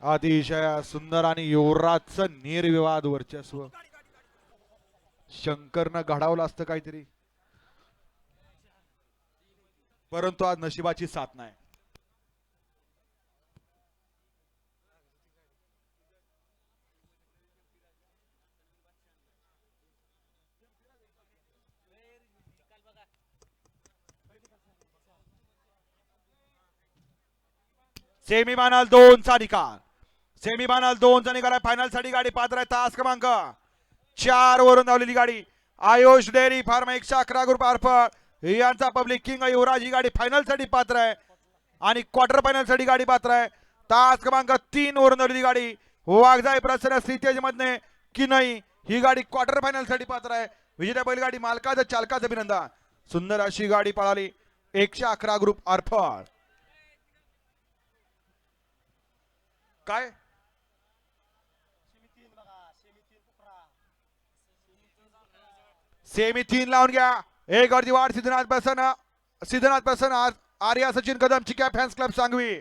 अतिशय सुंदर आणि युवराजचं निर्विवाद वर्चस्व. शंकरनं घडवलं असतं काहीतरी, परंतु आज नशिबाची साथ नाही. सेमीफायनल 2 चा निकाल. सेमीफायनल 2 चा निकाल आहे. फायनल साठी गाडी पात्र आहे. तास क्रमांक 4 वरून धावलेली गाडी आयुष डेअरी फार्म 111 ग्रुप आरफळ यांचा पब्लिक किंग युवराज ही गाडी फायनल साठी पात्र आहे आणि क्वार्टर फायनल साठी गाडी पात्र आहे. तास क्रमांक 3 वरून धावलेली गाडी वाघजाई प्रसन्न स्थितेज मधने की नाही ही गाडी क्वार्टर फायनल साठी पात्र आहे. विजेत्या बैलगाडी मालकाचं चालकाचं अभिनंदन. सुंदर अशी गाडी पळाली 111 ग्रुप आरफळ. काय सेमी 3 लावून घ्या. एक अर्धी वाढ सिद्धनाथ प्रसन्न आर्या सचिन कदम चिक्या फॅन्स क्लब सांगवी.